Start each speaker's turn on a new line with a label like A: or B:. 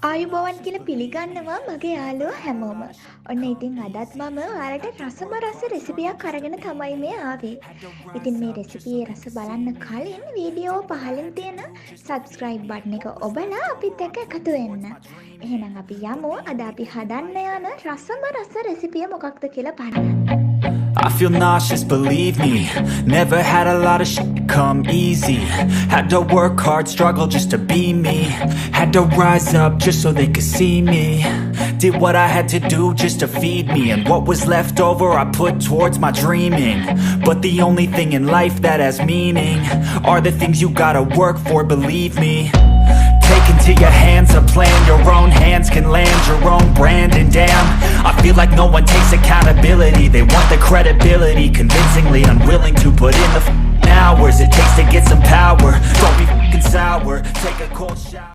A: ආයුබෝවන් කියලා පිළිගන්නවා මගේ යාළුවෝ හැමෝම. ඔන්න ඉතින් අදත් මම ඔයාලට රසම රස රෙසිපියක් අරගෙන තමයි මේ ආවේ. ඉතින් මේ රෙසිපියේ රස බලන්න කලින් වීඩියෝ පහළින් තියෙන subscribe button එක ඔබලා අපිත් එක්ක එකතු වෙන්න. එහෙනම් අපි යමු අද අපි හදන්න යන රසම රස රෙසිපිය මොකක්ද කියලා බලන්න.
B: I feel nauseous, believe me. Never had a lot of shit come easy. Had to work hard, struggle just to be me. Had to rise up just so they could see me. Did what I had to do just to feed me. And what was left over I put towards my dreaming. But the only thing in life that has meaning are the things you gotta work for, believe me. Take into your hands a plan. Your own hands can land your own brand. And damn, I feel like no one takes accountability. They want the credibility, convincingly unwilling to put in the hours it takes to get some power. Don't be sour, take a cold shower.